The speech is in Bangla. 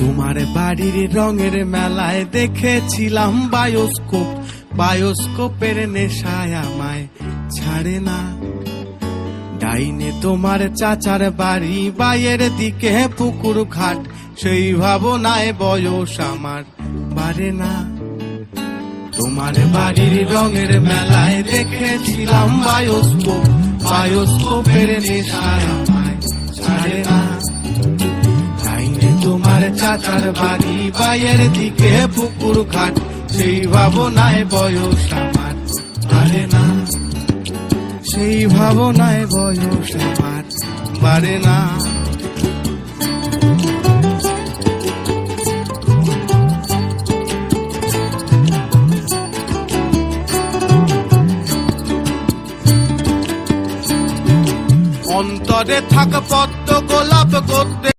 তোমার বাড়ির রঙের মেলায় দেখেছিলাম বায়োস্কোপ, বায়োস্কোপের নেশায় আমায় ছাড়ে না। ডাইনে তোমার চাচার বাড়ি, বাইয়ের দিকে পুকুর ঘাট, সেই ভাবনায় বয়স আমার বাড়ে না। তোমার বাড়ির রঙের মেলায় দেখেছিলাম বায়োস্কোপ, বায়োস্কোপের নেশায় আমায় ছাড়ে না। ডাইনে তোমার চাচার বাড়ি, বাইয়ের দিকে পুকুর ঘাট, সেই ভাবনায় বয়স আমার বাড়ে না। সেই ভাবনায় বয়স আমার বাড়ে না। অন্তরে থাক পদ্ম গোলাপ গদ্যে